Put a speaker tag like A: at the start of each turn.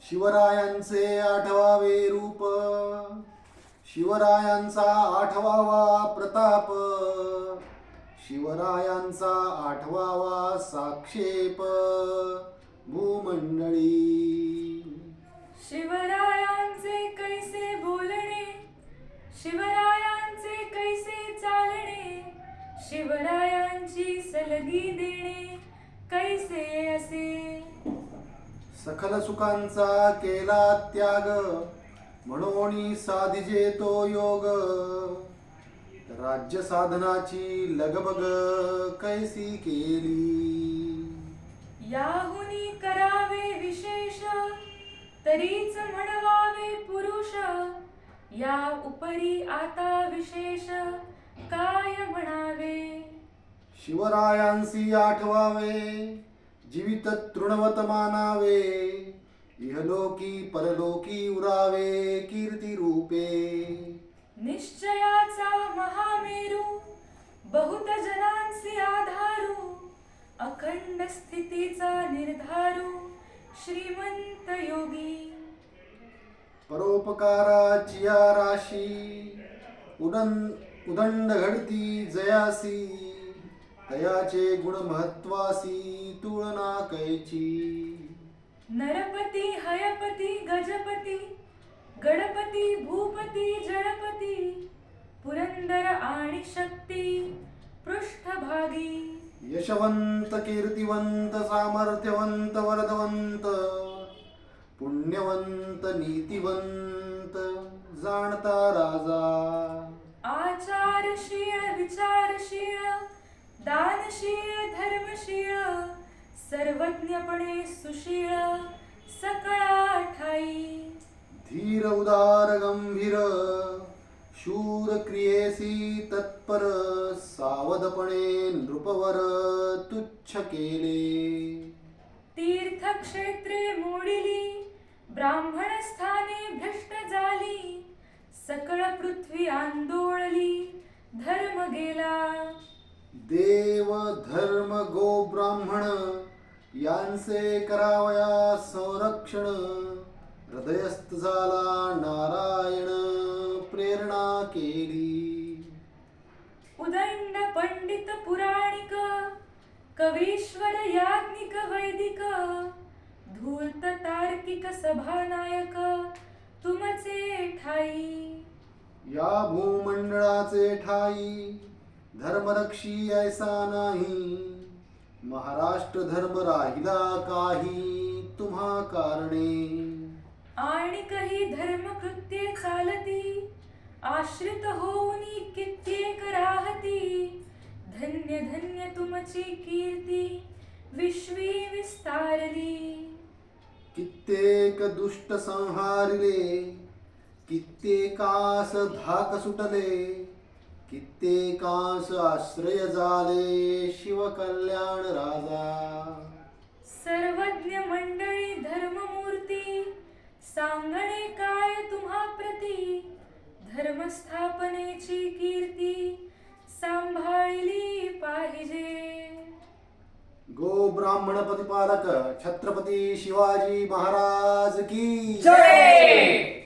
A: शिवरायांचे आठवावे रूप, शिवरायांचा आठवावा प्रताप, शिवरायांचा आठवावा साक्षेप भूमंडळी.
B: शिवरायांचे कैसे बोलणे, शिवरायांचे कैसे चालणे, शिवरायांची सलगी देणे कैसे असे.
A: सखल सुखांचा केला त्याग, म्हणून साधिजे तो योग, राज्य साधनाची लगबग कैसी केली.
B: याहुनी करावे विशेष, तरीच म्हणवावे पुरुष, या उपरी आता विशेष काय म्हणावे.
A: शिवरायांसी आठवावे, जीवित तृणवत मानावे, इहलोकी परलोकी उरावे कीर्ती रूपे.
B: निश्चयाचा महामेरू, बहुत जनांसी आधारू, अखंड स्थितीचा निर्धारू श्रीमंत योगी.
A: परोपकाराची या राशी, उदंड घडती जयासी, तयाचे गुण महत्वासी तुळना कैची.
B: नरपती हयपती गजपती, गणपती भूपती जडपती, पुरंदर आणि शक्ती पृष्ठभागी.
A: यशवंत कीर्तिवंत सामर्थ्यवंत वरदवंत, पुण्यवंत नीतिवंत जाणता राजा.
B: आचारशील विचारशील, दानशील धर्मशील, सर्वज्ञपणे सुशील सकळा ठाई.
A: धीर उदार गंभीर, शूर क्रियेसी तत्पर, सावधपणे नृपवर तुच्छ केले.
B: तीर्थक्षेत्रे मोडिली, ब्राह्मण स्थाने भ्रष्ट झाली, सकळ पृथ्वी आंदोळली, धर्म गेला.
A: देव धर्म गो ब्राह्मण यांचे करावया संरक्षण, हृदयस्थ झाला नारायण प्रेरणा केली.
B: उदंड पंडित पुराणिक, कवीश्वर याज्ञिक वैदिक, धूर्त तार्किक सभानायक तुमचे ठाई.
A: या भूमंडळाचे ठाई धर्मरक्षी ऐसा नाही, महाराष्ट्र धर्म राहिला काही तुम्हा कारणे.
B: आणि काही धर्मकृत्ये चालती, आश्रित होऊनी कित्येक राहती, धन्य धन्य तुमची कीर्ती विश्वी विस्तारली.
A: कित्येक दुष्ट संहारिले, कित्येकास धाक सुटले, कित्येकास आश्रय झाले शिवकल्याण राजा.
B: सर्वज्ञ मंडळी धर्ममूर्ती, सांगणे काय तुम्हा प्रती, धर्मस्थापनेची कीर्ती सांभाळली पाहिजे.
A: गो ब्राह्मण प्रतिपालक छत्रपती शिवाजी महाराज की
C: जय.